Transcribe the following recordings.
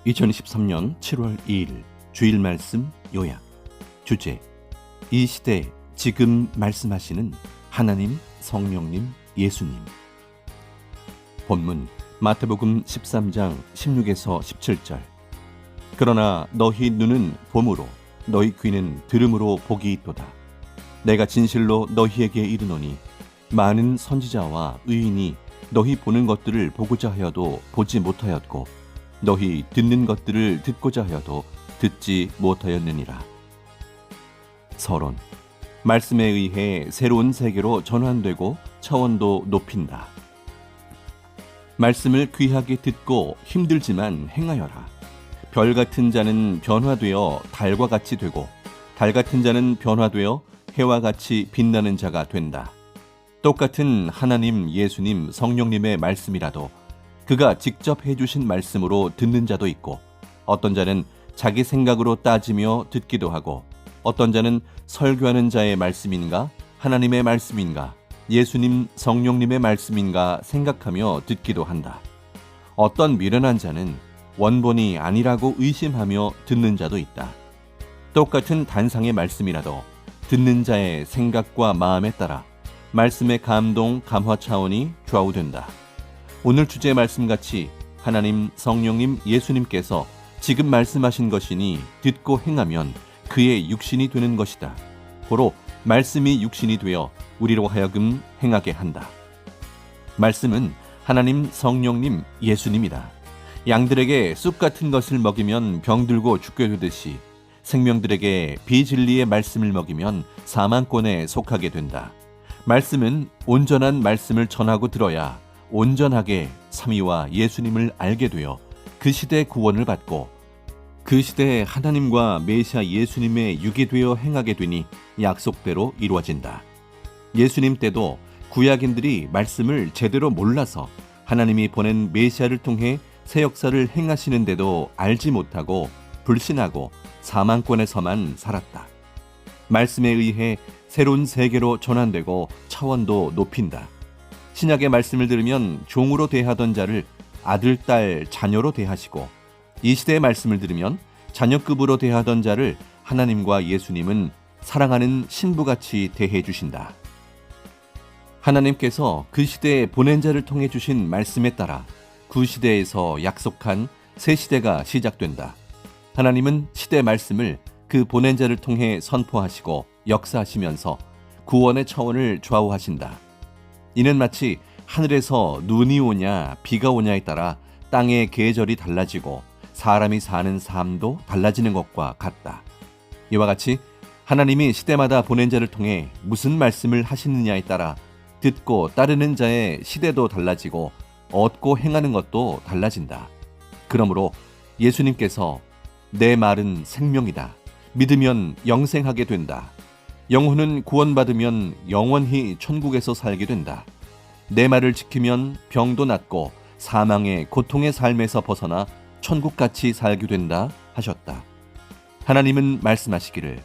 2023년 7월 2일 주일 말씀 요약. 주제: 이 시대 지금 말씀하시는 하나님, 성령님, 예수님. 본문 마태복음 13장 16에서 17절. 그러나 너희 눈은 봄으로 너희 귀는 들음으로 복이 있도다. 내가 진실로 너희에게 이르노니 많은 선지자와 의인이 너희 보는 것들을 보고자 하여도 보지 못하였고 너희 듣는 것들을 듣고자 하여도 듣지 못하였느니라. 서론: 말씀에 의해 새로운 세계로 전환되고 차원도 높인다. 말씀을 귀하게 듣고 힘들지만 행하여라. 별 같은 자는 변화되어 달과 같이 되고 달 같은 자는 변화되어 해와 같이 빛나는 자가 된다. 똑같은 하나님, 예수님, 성령님의 말씀이라도 그가 직접 해주신 말씀으로 듣는 자도 있고, 어떤 자는 자기 생각으로 따지며 듣기도 하고, 어떤 자는 설교하는 자의 말씀인가, 하나님의 말씀인가, 예수님, 성령님의 말씀인가 생각하며 듣기도 한다. 어떤 미련한 자는 원본이 아니라고 의심하며 듣는 자도 있다. 똑같은 단상의 말씀이라도 듣는 자의 생각과 마음에 따라 말씀의 감동, 감화 차원이 좌우된다. 오늘 주제의 말씀같이 하나님, 성령님, 예수님께서 지금 말씀하신 것이니 듣고 행하면 그의 육신이 되는 것이다. 고로 말씀이 육신이 되어 우리로 하여금 행하게 한다. 말씀은 하나님, 성령님, 예수님이다. 양들에게 쑥 같은 것을 먹이면 병들고 죽게 되듯이 생명들에게 비진리의 말씀을 먹이면 사망권에 속하게 된다. 말씀은 온전한 말씀을 전하고 들어야 온전하게 삼위와 예수님을 알게 되어 그 시대의 구원을 받고 그 시대에 하나님과 메시아 예수님의 육이 되어 행하게 되니 약속대로 이루어진다. 예수님 때도 구약인들이 말씀을 제대로 몰라서 하나님이 보낸 메시아를 통해 새 역사를 행하시는데도 알지 못하고 불신하고 사망권에서만 살았다. 말씀에 의해 새로운 세계로 전환되고 차원도 높인다. 신약의 말씀을 들으면 종으로 대하던 자를 아들, 딸, 자녀로 대하시고, 이 시대의 말씀을 들으면 자녀급으로 대하던 자를 하나님과 예수님은 사랑하는 신부같이 대해 주신다. 하나님께서 그 시대에 보낸 자를 통해 주신 말씀에 따라 그 시대에서 약속한 새 시대가 시작된다. 하나님은 시대 말씀을 그 보낸 자를 통해 선포하시고 역사하시면서 구원의 차원을 좌우하신다. 이는 마치 하늘에서 눈이 오냐 비가 오냐에 따라 땅의 계절이 달라지고 사람이 사는 삶도 달라지는 것과 같다. 이와 같이 하나님이 시대마다 보낸 자를 통해 무슨 말씀을 하시느냐에 따라 듣고 따르는 자의 시대도 달라지고 얻고 행하는 것도 달라진다. 그러므로 예수님께서 내 말은 생명이다. 믿으면 영생하게 된다. 영혼은 구원받으면 영원히 천국에서 살게 된다. 내 말을 지키면 병도 낫고 사망의 고통의 삶에서 벗어나 천국같이 살게 된다 하셨다. 하나님은 말씀하시기를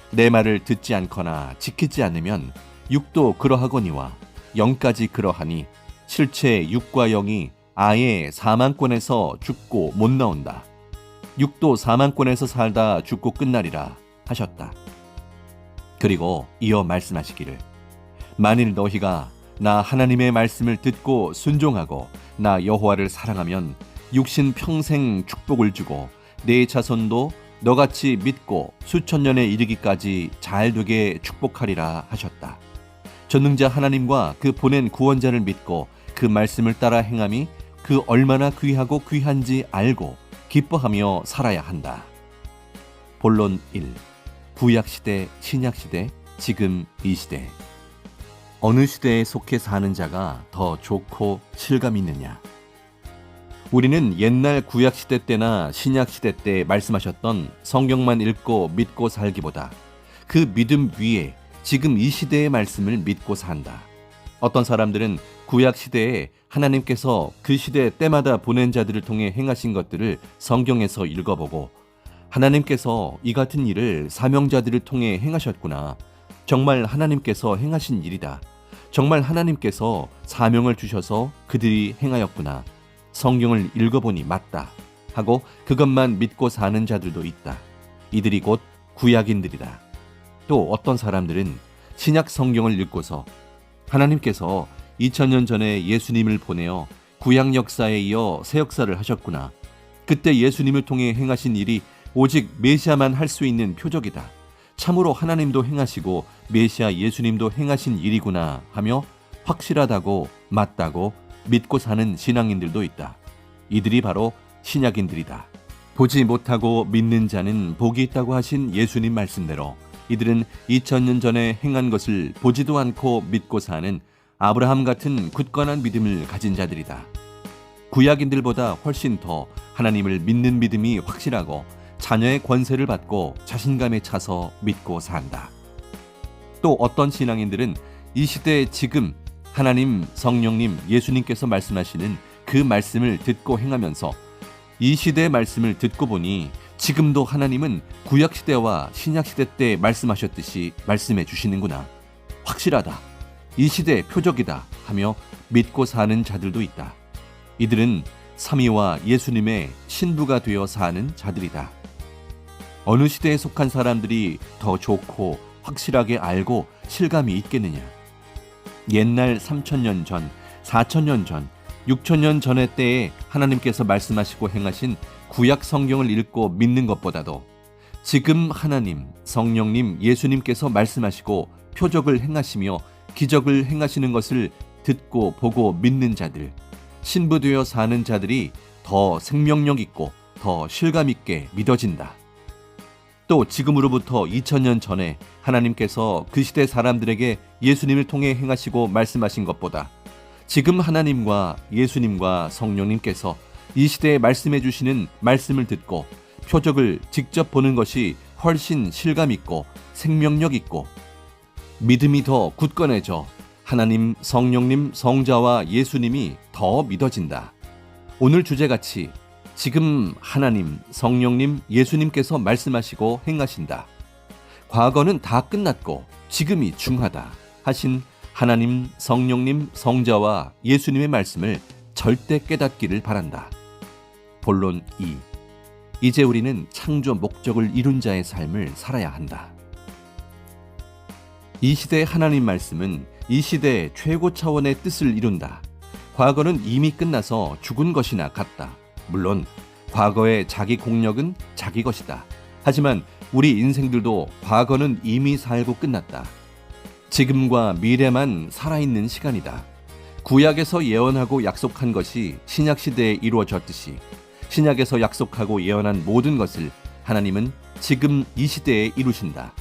내 말을 듣지 않거나 지키지 않으면 육도 그러하거니와 영까지 그러하니 실제 육과 영이 아예 사망권에서 죽고 못 나온다. 육도 사망권에서 살다 죽고 끝나리라 하셨다. 그리고 이어 말씀하시기를 만일 너희가 나 하나님의 말씀을 듣고 순종하고 나 여호와를 사랑하면 육신 평생 축복을 주고 내 자손도 너같이 믿고 수천 년에 이르기까지 잘 되게 축복하리라 하셨다. 전능자 하나님과 그 보낸 구원자를 믿고 그 말씀을 따라 행함이 그 얼마나 귀하고 귀한지 알고 기뻐하며 살아야 한다. 본론 1. 구약시대, 신약시대, 지금 이 시대. 어느 시대에 속해 사는 자가 더 좋고 실감 있느냐? 우리는 옛날 구약시대 때나 신약시대 때 말씀하셨던 성경만 읽고 믿고 살기보다 그 믿음 위에 지금 이 시대의 말씀을 믿고 산다. 어떤 사람들은 구약시대에 하나님께서 그 시대 때마다 보낸 자들을 통해 행하신 것들을 성경에서 읽어보고 하나님께서 이 같은 일을 사명자들을 통해 행하셨구나. 정말 하나님께서 행하신 일이다. 정말 하나님께서 사명을 주셔서 그들이 행하였구나. 성경을 읽어보니 맞다 하고 그것만 믿고 사는 자들도 있다. 이들이 곧 구약인들이다. 또 어떤 사람들은 신약 성경을 읽고서 하나님께서 2000년 전에 예수님을 보내어 구약 역사에 이어 새 역사를 하셨구나. 그때 예수님을 통해 행하신 일이 오직 메시아만 할 수 있는 표적이다. 참으로 하나님도 행하시고 메시아 예수님도 행하신 일이구나 하며 확실하다고 맞다고 믿고 사는 신앙인들도 있다. 이들이 바로 신약인들이다. 보지 못하고 믿는 자는 복이 있다고 하신 예수님 말씀대로 이들은 2000년 전에 행한 것을 보지도 않고 믿고 사는 아브라함 같은 굳건한 믿음을 가진 자들이다. 구약인들보다 훨씬 더 하나님을 믿는 믿음이 확실하고 자녀의 권세를 받고 자신감에 차서 믿고 산다. 또 어떤 신앙인들은 이 시대에 지금 하나님, 성령님, 예수님께서 말씀하시는 그 말씀을 듣고 행하면서 이 시대의 말씀을 듣고 보니 지금도 하나님은 구약시대와 신약시대 때 말씀하셨듯이 말씀해 주시는구나. 확실하다. 이 시대의 표적이다 하며 믿고 사는 자들도 있다. 이들은 삼위와 예수님의 신부가 되어 사는 자들이다. 어느 시대에 속한 사람들이 더 좋고 확실하게 알고 실감이 있겠느냐. 옛날 3000년 전, 4000년 전, 6000년 전의 때에 하나님께서 말씀하시고 행하신 구약 성경을 읽고 믿는 것보다도 지금 하나님, 성령님, 예수님께서 말씀하시고 표적을 행하시며 기적을 행하시는 것을 듣고 보고 믿는 자들, 신부되어 사는 자들이 더 생명력 있고 더 실감 있게 믿어진다. 또 지금으로부터 2000년 전에 하나님께서 그 시대 사람들에게 예수님을 통해 행하시고 말씀하신 것보다 지금 하나님과 예수님과 성령님께서 이 시대에 말씀해 주시는 말씀을 듣고 표적을 직접 보는 것이 훨씬 실감 있고 생명력 있고 믿음이 더 굳건해져 하나님, 성령님, 성자와 예수님이 더 믿어진다. 오늘 주제같이 지금 하나님, 성령님, 예수님께서 말씀하시고 행하신다. 과거는 다 끝났고 지금이 중하다 하신 하나님, 성령님, 성자와 예수님의 말씀을 절대 깨닫기를 바란다. 본론 2. 이제 우리는 창조 목적을 이룬 자의 삶을 살아야 한다. 이 시대의 하나님 말씀은 이 시대의 최고 차원의 뜻을 이룬다. 과거는 이미 끝나서 죽은 것이나 같다. 물론 과거의 자기 공력은 자기 것이다. 하지만 우리 인생들도 과거는 이미 살고 끝났다. 지금과 미래만 살아있는 시간이다. 구약에서 예언하고 약속한 것이 신약시대에 이루어졌듯이 신약에서 약속하고 예언한 모든 것을 하나님은 지금 이 시대에 이루신다.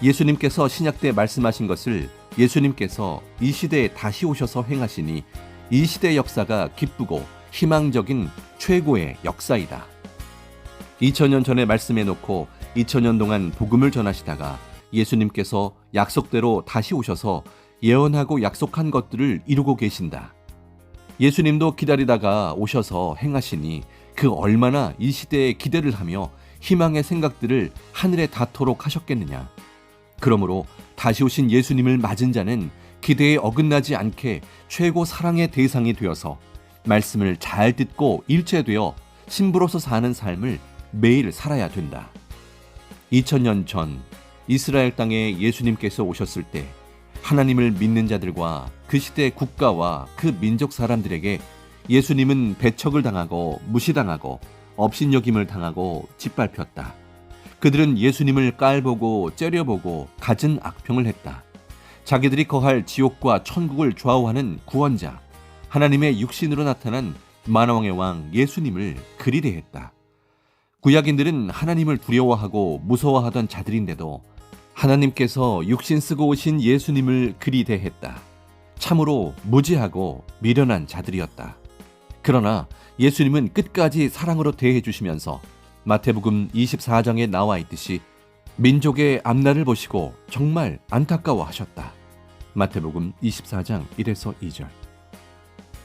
예수님께서 신약 때 말씀하신 것을 예수님께서 이 시대에 다시 오셔서 행하시니 이 시대의 역사가 기쁘고 희망적인 최고의 역사이다. 2000년 전에 말씀해 놓고 2000년 동안 복음을 전하시다가 예수님께서 약속대로 다시 오셔서 예언하고 약속한 것들을 이루고 계신다. 예수님도 기다리다가 오셔서 행하시니 그 얼마나 이 시대에 기대를 하며 희망의 생각들을 하늘에 닿도록 하셨겠느냐. 그러므로 다시 오신 예수님을 맞은 자는 기대에 어긋나지 않게 최고 사랑의 대상이 되어서 말씀을 잘 듣고 일체되어 신부로서 사는 삶을 매일 살아야 된다. 2000년 전 이스라엘 땅에 예수님께서 오셨을 때 하나님을 믿는 자들과 그 시대 국가와 그 민족 사람들에게 예수님은 배척을 당하고 무시당하고 업신여김을 당하고 짓밟혔다. 그들은 예수님을 깔보고 째려보고 갖은 악평을 했다. 자기들이 거할 지옥과 천국을 좌우하는 구원자, 하나님의 육신으로 나타난 만왕의 왕 예수님을 그리 대했다. 구약인들은 하나님을 두려워하고 무서워하던 자들인데도 하나님께서 육신 쓰고 오신 예수님을 그리 대했다. 참으로 무지하고 미련한 자들이었다. 그러나 예수님은 끝까지 사랑으로 대해 주시면서 마태복음 24장에 나와 있듯이 민족의 앞날을 보시고 정말 안타까워하셨다. 마태복음 24장 1에서 2절.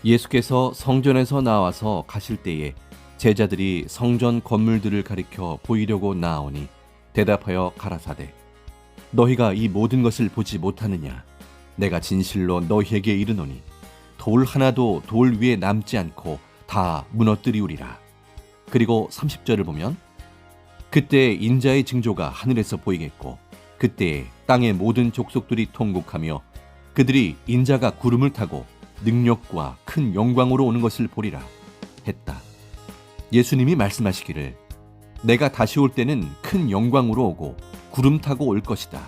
예수께서 성전에서 나와서 가실 때에 제자들이 성전 건물들을 가리켜 보이려고 나아오니 대답하여 가라사대 너희가 이 모든 것을 보지 못하느냐. 내가 진실로 너희에게 이르노니 돌 하나도 돌 위에 남지 않고 다 무너뜨리우리라. 그리고 30절을 보면 그때 인자의 징조가 하늘에서 보이겠고 그때에 땅의 모든 족속들이 통곡하며 그들이 인자가 구름을 타고 능력과 큰 영광으로 오는 것을 보리라 했다. 예수님이 말씀하시기를 내가 다시 올 때는 큰 영광으로 오고 구름 타고 올 것이다.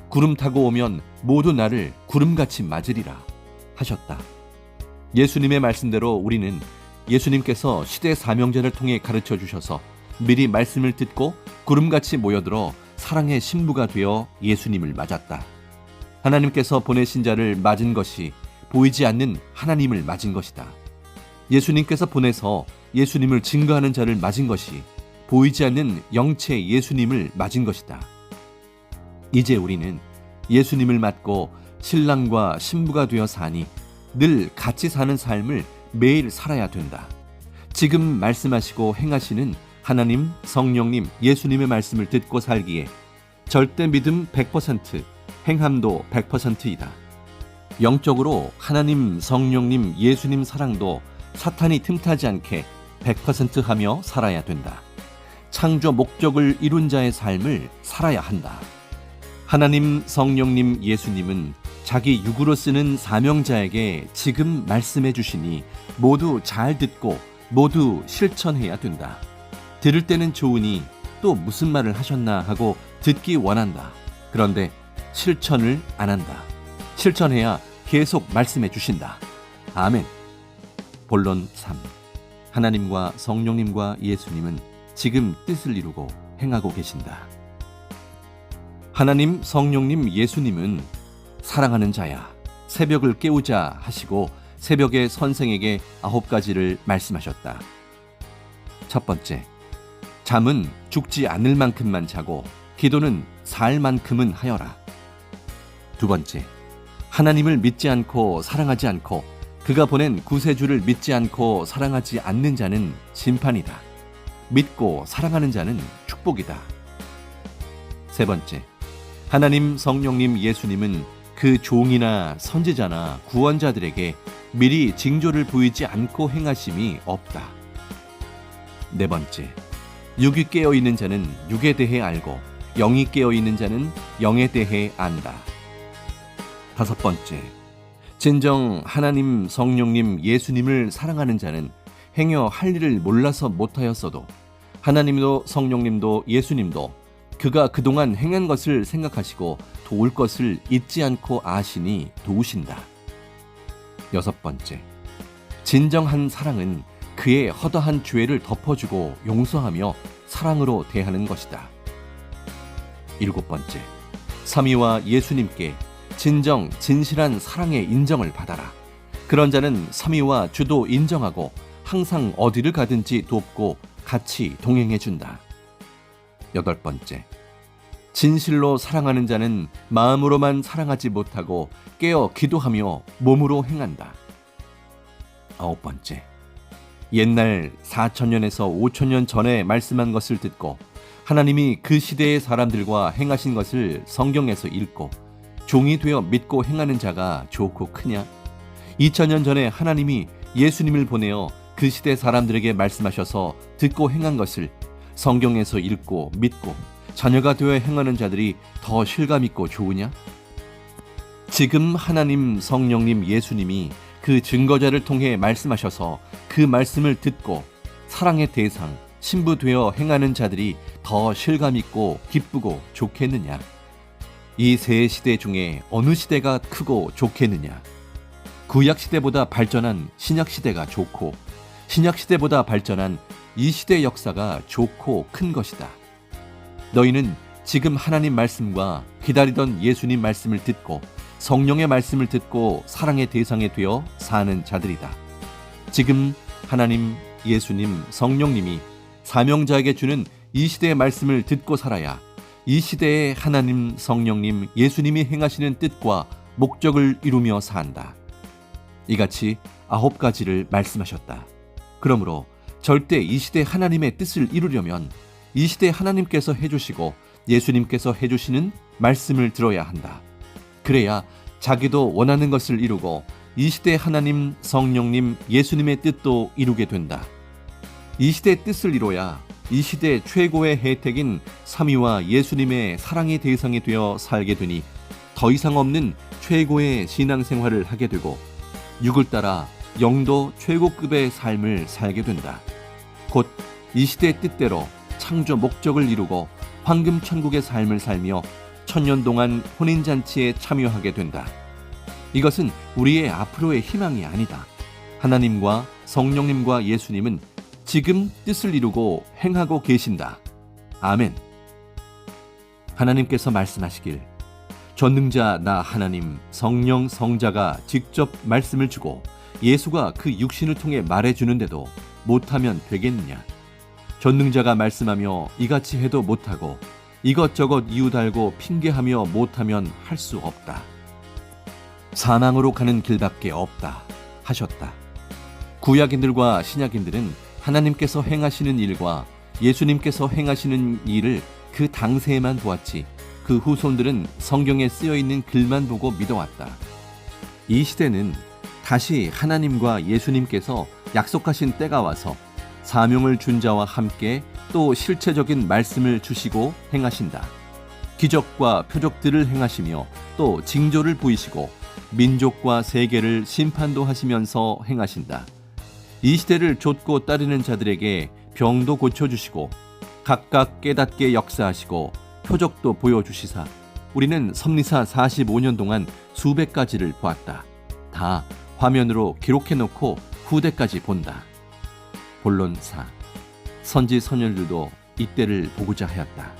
구름 타고 오면 모두 나를 구름같이 맞으리라 하셨다. 예수님의 말씀대로 우리는 예수님께서 시대 사명자를 통해 가르쳐 주셔서 미리 말씀을 듣고 구름같이 모여들어 사랑의 신부가 되어 예수님을 맞았다. 하나님께서 보내신 자를 맞은 것이 보이지 않는 하나님을 맞은 것이다. 예수님께서 보내서 예수님을 증거하는 자를 맞은 것이 보이지 않는 영체 예수님을 맞은 것이다. 이제 우리는 예수님을 맞고 신랑과 신부가 되어 사니 늘 같이 사는 삶을 매일 살아야 된다. 지금 말씀하시고 행하시는 하나님, 성령님, 예수님의 말씀을 듣고 살기에 절대 믿음 100%, 행함도 100%이다. 영적으로 하나님, 성령님, 예수님 사랑도 사탄이 틈타지 않게 100% 하며 살아야 된다. 창조 목적을 이룬 자의 삶을 살아야 한다. 하나님, 성령님, 예수님은 자기 육으로 쓰는 사명자에게 지금 말씀해 주시니 모두 잘 듣고 모두 실천해야 된다. 들을 때는 좋으니 또 무슨 말을 하셨나 하고 듣기 원한다. 그런데 실천을 안 한다. 실천해야 계속 말씀해 주신다. 아멘. 본론 3. 하나님과 성령님과 예수님은 지금 뜻을 이루고 행하고 계신다. 하나님, 성령님, 예수님은 사랑하는 자야, 새벽을 깨우자 하시고 새벽의 선생에게 9가지를 말씀하셨다. 첫 번째, 잠은 죽지 않을 만큼만 자고 기도는 살 만큼은 하여라. 두 번째, 하나님을 믿지 않고 사랑하지 않고 그가 보낸 구세주를 믿지 않고 사랑하지 않는 자는 심판이다. 믿고 사랑하는 자는 축복이다. 세 번째, 하나님, 성령님, 예수님은 그 종이나 선지자나 구원자들에게 미리 징조를 보이지 않고 행하심이 없다. 네 번째, 육이 깨어있는 자는 육에 대해 알고 영이 깨어있는 자는 영에 대해 안다. 다섯 번째, 진정 하나님, 성령님, 예수님을 사랑하는 자는 행여 할 일을 몰라서 못하였어도 하나님도 성령님도 예수님도 그가 그동안 행한 것을 생각하시고 도울 것을 잊지 않고 아시니 도우신다. 여섯 번째, 진정한 사랑은 그의 허다한 죄를 덮어주고 용서하며 사랑으로 대하는 것이다. 일곱 번째, 삼위와 예수님께 진정 진실한 사랑의 인정을 받아라. 그런 자는 삼위와 주도 인정하고 항상 어디를 가든지 돕고 같이 동행해 준다. 여덟 번째, 진실로 사랑하는 자는 마음으로만 사랑하지 못하고 깨어 기도하며 몸으로 행한다. 아홉 번째, 옛날 4,000년에서 5,000년 전에 말씀한 것을 듣고 하나님이 그 시대의 사람들과 행하신 것을 성경에서 읽고 종이 되어 믿고 행하는 자가 좋고 크냐? 2,000년 전에 하나님이 예수님을 보내어 그 시대 사람들에게 말씀하셔서 듣고 행한 것을 성경에서 읽고 믿고 자녀가 되어 행하는 자들이 더 실감있고 좋으냐? 지금 하나님, 성령님, 예수님이 그 증거자를 통해 말씀하셔서 그 말씀을 듣고 사랑의 대상, 신부 되어 행하는 자들이 더 실감있고 기쁘고 좋겠느냐? 이 세 시대 중에 어느 시대가 크고 좋겠느냐? 구약 시대보다 발전한 신약 시대가 좋고 신약 시대보다 발전한 이 시대 역사가 좋고 큰 것이다. 너희는 지금 하나님 말씀과 기다리던 예수님 말씀을 듣고 성령의 말씀을 듣고 사랑의 대상이 되어 사는 자들이다. 지금 하나님, 예수님, 성령님이 사명자에게 주는 이 시대의 말씀을 듣고 살아야 이 시대에 하나님, 성령님, 예수님이 행하시는 뜻과 목적을 이루며 산다. 이같이 9가지를 말씀하셨다. 그러므로 절대 이 시대 하나님의 뜻을 이루려면 이 시대 하나님께서 해주시고 예수님께서 해주시는 말씀을 들어야 한다. 그래야 자기도 원하는 것을 이루고 이 시대 하나님, 성령님, 예수님의 뜻도 이루게 된다. 이 시대의 뜻을 이뤄야 이 시대 최고의 혜택인 삼위와 예수님의 사랑의 대상이 되어 살게 되니 더 이상 없는 최고의 신앙생활을 하게 되고 육을 따라 영도 최고급의 삶을 살게 된다. 곧 이 시대의 뜻대로 창조 목적을 이루고 황금 천국의 삶을 살며 천년 동안 혼인잔치에 참여하게 된다. 이것은 우리의 앞으로의 희망이 아니다. 하나님과 성령님과 예수님은 지금 뜻을 이루고 행하고 계신다. 아멘. 하나님께서 말씀하시길 전능자 나 하나님 성령 성자가 직접 말씀을 주고 예수가 그 육신을 통해 말해주는데도 못하면 되겠느냐. 전능자가 말씀하며 이같이 해도 못하고 이것저것 이유 달고 핑계하며 못하면 할 수 없다. 사망으로 가는 길밖에 없다 하셨다. 구약인들과 신약인들은 하나님께서 행하시는 일과 예수님께서 행하시는 일을 그 당시에만 보았지 그 후손들은 성경에 쓰여있는 글만 보고 믿어왔다. 이 시대는 다시 하나님과 예수님께서 약속하신 때가 와서 사명을 준 자와 함께 또 실체적인 말씀을 주시고 행하신다. 기적과 표적들을 행하시며 또 징조를 보이시고 민족과 세계를 심판도 하시면서 행하신다. 이 시대를 좇고 따르는 자들에게 병도 고쳐주시고 각각 깨닫게 역사하시고 표적도 보여주시사 우리는 섭리사 45년 동안 수백 가지를 보았다. 다 화면으로 기록해놓고 후대까지 본다. 본론사 선지 선열들도 이때를 보고자 하였다.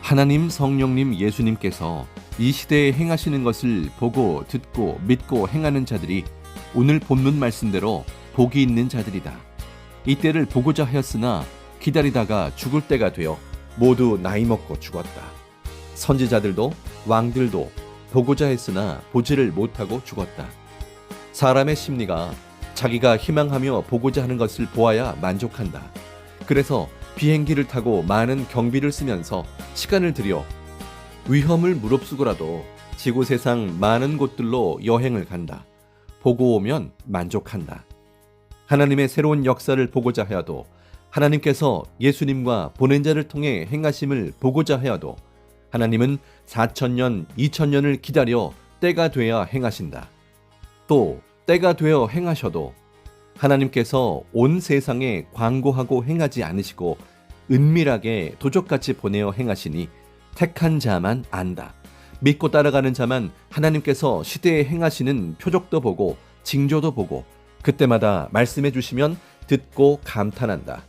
하나님 성령님 예수님께서 이 시대에 행하시는 것을 보고 듣고 믿고 행하는 자들이 오늘 본문 말씀대로 복이 있는 자들이다. 이때를 보고자 하였으나 기다리다가 죽을 때가 되어 모두 나이 먹고 죽었다. 선지자들도 왕들도 보고자 했으나 보지를 못하고 죽었다. 사람의 심리가 자기가 희망하며 보고자 하는 것을 보아야 만족한다. 그래서 비행기를 타고 많은 경비를 쓰면서 시간을 들여 위험을 무릅쓰고라도 지구 세상 많은 곳들로 여행을 간다. 보고 오면 만족한다. 하나님의 새로운 역사를 보고자 하여도 하나님께서 예수님과 보낸 자를 통해 행하심을 보고자 하여도 하나님은 4,000년, 2,000년을 기다려 때가 돼야 행하신다. 또 때가 되어 행하셔도 하나님께서 온 세상에 광고하고 행하지 않으시고 은밀하게 도적같이 보내어 행하시니 택한 자만 안다. 믿고 따라가는 자만 하나님께서 시대에 행하시는 표적도 보고 징조도 보고 그때마다 말씀해 주시면 듣고 감탄한다.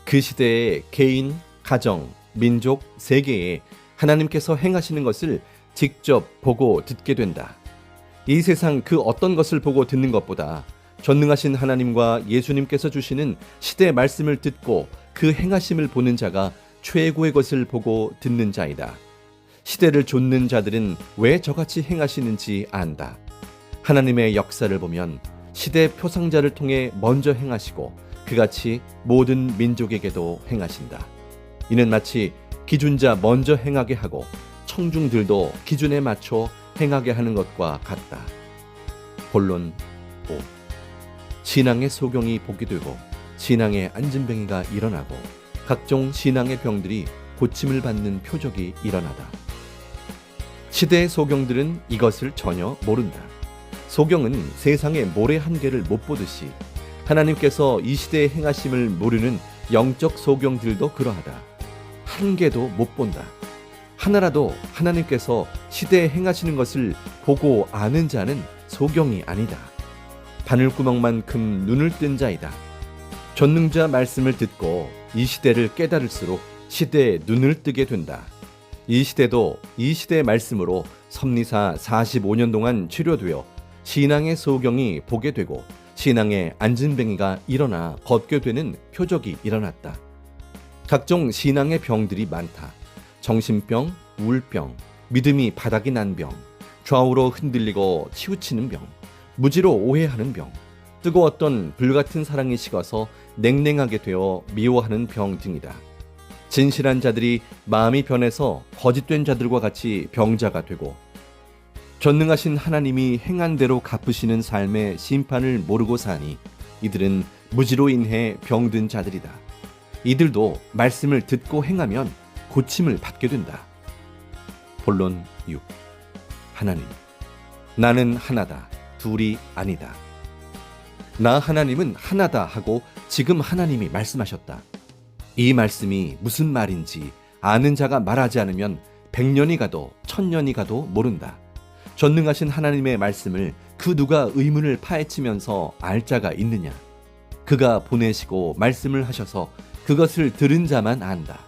그 시대의 개인, 가정, 민족, 세계에 하나님께서 행하시는 것을 직접 보고 듣게 된다. 이 세상 그 어떤 것을 보고 듣는 것보다 전능하신 하나님과 예수님께서 주시는 시대의 말씀을 듣고 그 행하심을 보는 자가 최고의 것을 보고 듣는 자이다. 시대를 좇는 자들은 왜 저같이 행하시는지 안다. 하나님의 역사를 보면 시대 표상자를 통해 먼저 행하시고 그같이 모든 민족에게도 행하신다. 이는 마치 기준자 먼저 행하게 하고 청중들도 기준에 맞춰 행하게 하는 것과 같다. 본론 5. 신앙의 소경이 복이 되고 신앙의 안진뱅이가 일어나고 각종 신앙의 병들이 고침을 받는 표적이 일어나다. 시대의 소경들은 이것을 전혀 모른다. 소경은 세상의 모래 한 개를 못 보듯이 하나님께서 이 시대에 행하심을 모르는 영적 소경들도 그러하다. 한 개도 못 본다. 하나라도 하나님께서 시대에 행하시는 것을 보고 아는 자는 소경이 아니다. 바늘구멍만큼 눈을 뜬 자이다. 전능자 말씀을 듣고 이 시대를 깨달을수록 시대에 눈을 뜨게 된다. 이 시대도 이 시대의 말씀으로 섭리사 45년 동안 치료되어 신앙의 소경이 보게 되고 신앙의 안진뱅이가 일어나 걷게 되는 표적이 일어났다. 각종 신앙의 병들이 많다. 정신병, 우울병, 믿음이 바닥이 난 병, 좌우로 흔들리고 치우치는 병, 무지로 오해하는 병, 뜨거웠던 불같은 사랑이 식어서 냉랭하게 되어 미워하는 병 등이다. 진실한 자들이 마음이 변해서 거짓된 자들과 같이 병자가 되고 전능하신 하나님이 행한 대로 갚으시는 삶의 심판을 모르고 사니 이들은 무지로 인해 병든 자들이다. 이들도 말씀을 듣고 행하면 고침을 받게 된다. 본론 6. 하나님, 나는 하나다, 둘이 아니다. 나 하나님은 하나다 하고 지금 하나님이 말씀하셨다. 이 말씀이 무슨 말인지 아는 자가 말하지 않으면 100년이 가도 1000년이 가도 모른다. 전능하신 하나님의 말씀을 그 누가 의문을 파헤치면서 알 자가 있느냐? 그가 보내시고 말씀을 하셔서 그것을 들은 자만 안다.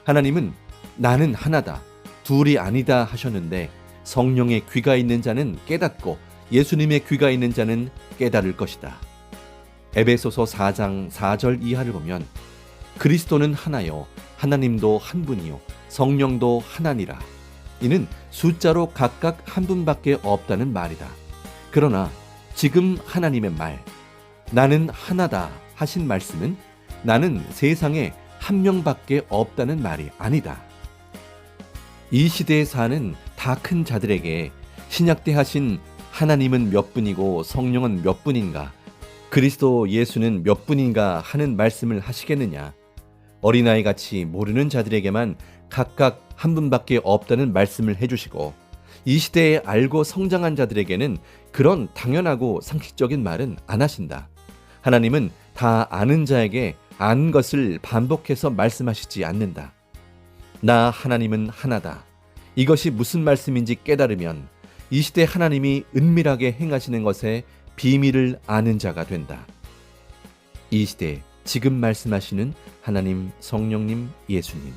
하나님은 나는 하나다, 둘이 아니다 하셨는데 성령의 귀가 있는 자는 깨닫고 예수님의 귀가 있는 자는 깨달을 것이다. 에베소서 4장 4절 이하를 보면 그리스도는 하나요, 하나님도 한 분이요, 성령도 하나니라. 이는 숫자로 각각 한 분밖에 없다는 말이다. 그러나 지금 하나님의 말, 나는 하나다 하신 말씀은 나는 세상에 한 명밖에 없다는 말이 아니다. 이 시대에 사는 다 큰 자들에게 신약 때 하신 하나님은 몇 분이고 성령은 몇 분인가, 그리스도 예수는 몇 분인가 하는 말씀을 하시겠느냐? 어린아이 같이 모르는 자들에게만 각각 한 분밖에 없다는 말씀을 해주시고 이 시대에 알고 성장한 자들에게는 그런 당연하고 상식적인 말은 안 하신다. 하나님은 다 아는 자에게 아는 것을 반복해서 말씀하시지 않는다. 나 하나님은 하나다. 이것이 무슨 말씀인지 깨달으면 이 시대 하나님이 은밀하게 행하시는 것에 비밀을 아는 자가 된다. 이 시대에 지금 말씀하시는 하나님, 성령님, 예수님.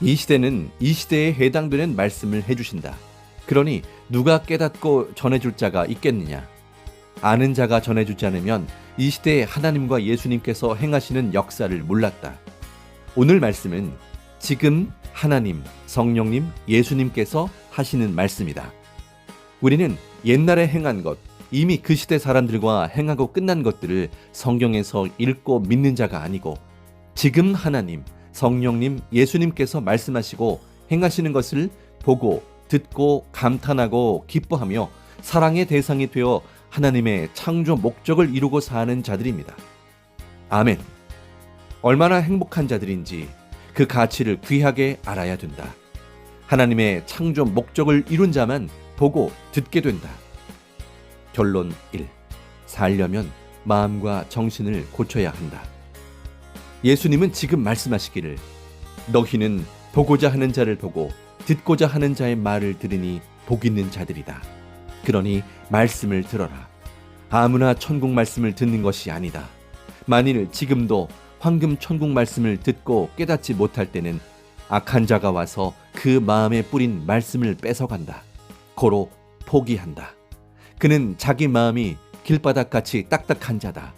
이 시대는 이 시대에 해당되는 말씀을 해주신다. 그러니 누가 깨닫고 전해줄 자가 있겠느냐? 아는 자가 전해주지 않으면 이 시대에 하나님과 예수님께서 행하시는 역사를 몰랐다. 오늘 말씀은 지금 하나님, 성령님, 예수님께서 하시는 말씀이다. 우리는 옛날에 행한 것, 이미 그 시대 사람들과 행하고 끝난 것들을 성경에서 읽고 믿는 자가 아니고 지금 하나님, 성령님, 예수님께서 말씀하시고 행하시는 것을 보고 듣고 감탄하고 기뻐하며 사랑의 대상이 되어 하나님의 창조 목적을 이루고 사는 자들입니다. 아멘. 얼마나 행복한 자들인지 그 가치를 귀하게 알아야 된다. 하나님의 창조 목적을 이룬 자만 보고 듣게 된다. 결론 1. 살려면 마음과 정신을 고쳐야 한다. 예수님은 지금 말씀하시기를 너희는 보고자 하는 자를 보고 듣고자 하는 자의 말을 들으니 복 있는 자들이다. 그러니 말씀을 들어라. 아무나 천국 말씀을 듣는 것이 아니다. 만일 지금도 황금 천국 말씀을 듣고 깨닫지 못할 때는 악한 자가 와서 그 마음에 뿌린 말씀을 뺏어간다. 고로 포기한다. 그는 자기 마음이 길바닥같이 딱딱한 자다.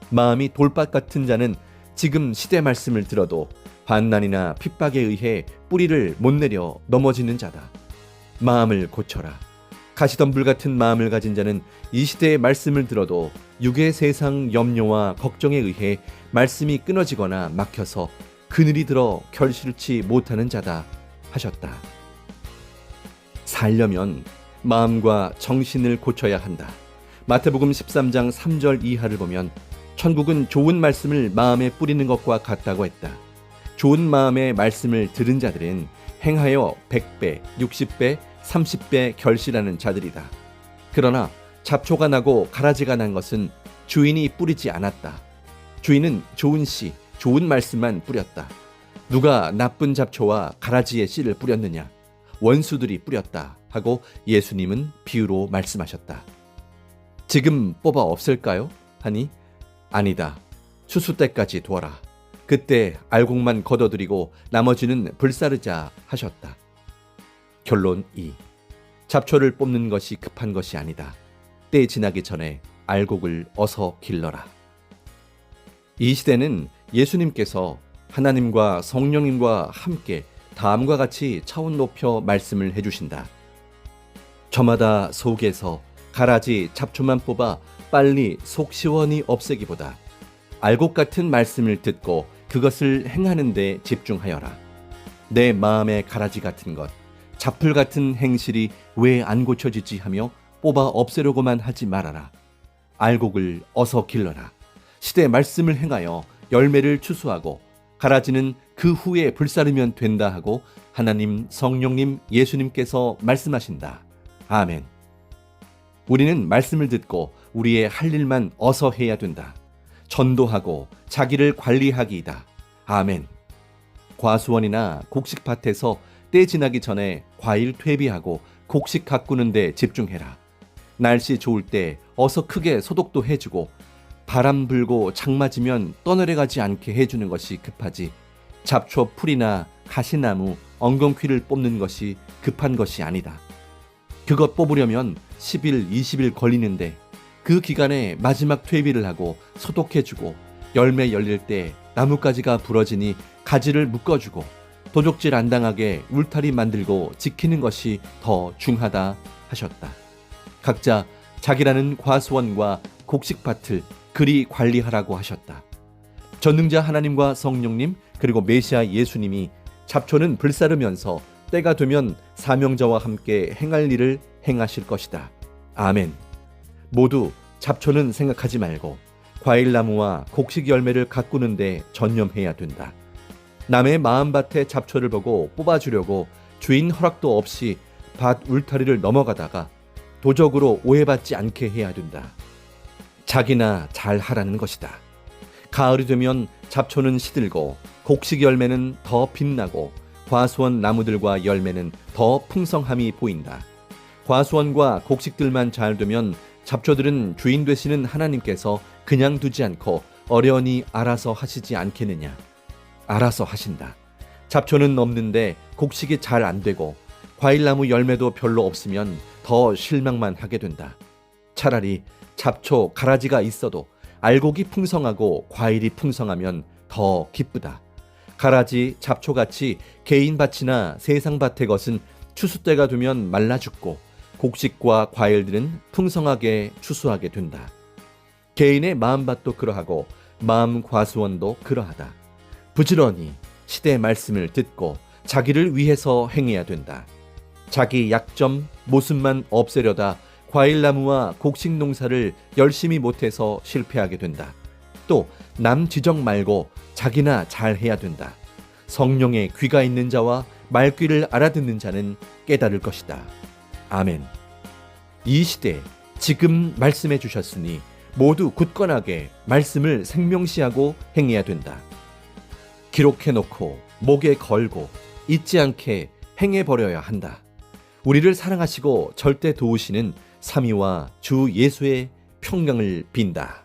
마음이 돌밭 같은 자는 지금 시대 말씀을 들어도 환난이나 핍박에 의해 뿌리를 못 내려 넘어지는 자다. 마음을 고쳐라. 가시덤불 같은 마음을 가진 자는 이 시대의 말씀을 들어도 육의 세상 염려와 걱정에 의해 말씀이 끊어지거나 막혀서 그늘이 들어 결실치 못하는 자다 하셨다. 살려면 마음과 정신을 고쳐야 한다. 마태복음 13장 3절 이하를 보면 천국은 좋은 말씀을 마음에 뿌리는 것과 같다고 했다. 좋은 마음의 말씀을 들은 자들은 행하여 100배, 60배, 30배 결실하는 자들이다. 그러나 잡초가 나고 가라지가 난 것은 주인이 뿌리지 않았다. 주인은 좋은 씨, 좋은 말씀만 뿌렸다. 누가 나쁜 잡초와 가라지의 씨를 뿌렸느냐? 원수들이 뿌렸다 하고 예수님은 비유로 말씀하셨다. 지금 뽑아 없앨까요? 하니 아니다. 추수 때까지 두어라. 그때 알곡만 걷어들이고 나머지는 불사르자 하셨다. 결론 2. 잡초를 뽑는 것이 급한 것이 아니다. 때 지나기 전에 알곡을 어서 길러라. 이 시대는 예수님께서 하나님과 성령님과 함께 다음과 같이 차원 높여 말씀을 해주신다. 저마다 속에서 가라지 잡초만 뽑아 빨리 속 시원히 없애기보다 알곡 같은 말씀을 듣고 그것을 행하는 데 집중하여라. 내 마음의 가라지 같은 것, 잡풀 같은 행실이 왜 안 고쳐지지 하며 뽑아 없애려고만 하지 말아라. 알곡을 어서 길러라. 시대 말씀을 행하여 열매를 추수하고 가라지는 그 후에 불사르면 된다 하고 하나님, 성령님, 예수님께서 말씀하신다. 아멘. 우리는 말씀을 듣고 우리의 할 일만 어서 해야 된다. 전도하고 자기를 관리하기이다. 아멘. 과수원이나 곡식밭에서 때 지나기 전에 과일 퇴비하고 곡식 가꾸는 데 집중해라. 날씨 좋을 때 어서 크게 소독도 해주고 바람 불고 장 맞으면 떠내려가지 않게 해주는 것이 급하지 잡초 풀이나 가시나무, 엉겅퀴를 뽑는 것이 급한 것이 아니다. 그것 뽑으려면 10일, 20일 걸리는데 그 기간에 마지막 퇴비를 하고 소독해주고 열매 열릴 때 나뭇가지가 부러지니 가지를 묶어주고 도적질 안 당하게 울타리 만들고 지키는 것이 더 중하다 하셨다. 각자 자기라는 과수원과 곡식밭을 그리 관리하라고 하셨다. 전능자 하나님과 성령님 그리고 메시아 예수님이 잡초는 불사르면서 때가 되면 사명자와 함께 행할 일을 행하실 것이다. 아멘. 모두 잡초는 생각하지 말고 과일나무와 곡식 열매를 가꾸는 데 전념해야 된다. 남의 마음밭에 잡초를 보고 뽑아주려고 주인 허락도 없이 밭 울타리를 넘어가다가 도적으로 오해받지 않게 해야 된다. 자기나 잘 하라는 것이다. 가을이 되면 잡초는 시들고 곡식 열매는 더 빛나고 과수원 나무들과 열매는 더 풍성함이 보인다. 과수원과 곡식들만 잘 되면 잡초들은 주인 되시는 하나님께서 그냥 두지 않고 어련히 알아서 하시지 않겠느냐. 알아서 하신다. 잡초는 없는데 곡식이 잘 안 되고 과일나무 열매도 별로 없으면 더 실망만 하게 된다. 차라리 잡초, 가라지가 있어도 알곡이 풍성하고 과일이 풍성하면 더 기쁘다. 가라지, 잡초같이 개인밭이나 세상밭의 것은 추수 때가 되면 말라 죽고 곡식과 과일들은 풍성하게 추수하게 된다. 개인의 마음밭도 그러하고 마음 과수원도 그러하다. 부지런히 시대의 말씀을 듣고 자기를 위해서 행해야 된다. 자기 약점, 모습만 없애려다 과일나무와 곡식 농사를 열심히 못해서 실패하게 된다. 또 남 지적 말고 자기나 잘해야 된다. 성령의 귀가 있는 자와 말귀를 알아듣는 자는 깨달을 것이다. 아멘. 이 시대 지금 말씀해 주셨으니 모두 굳건하게 말씀을 생명시하고 행해야 된다. 기록해놓고 목에 걸고 잊지 않게 행해버려야 한다. 우리를 사랑하시고 절대 도우시는 삼위와 주 예수의 평강을 빈다.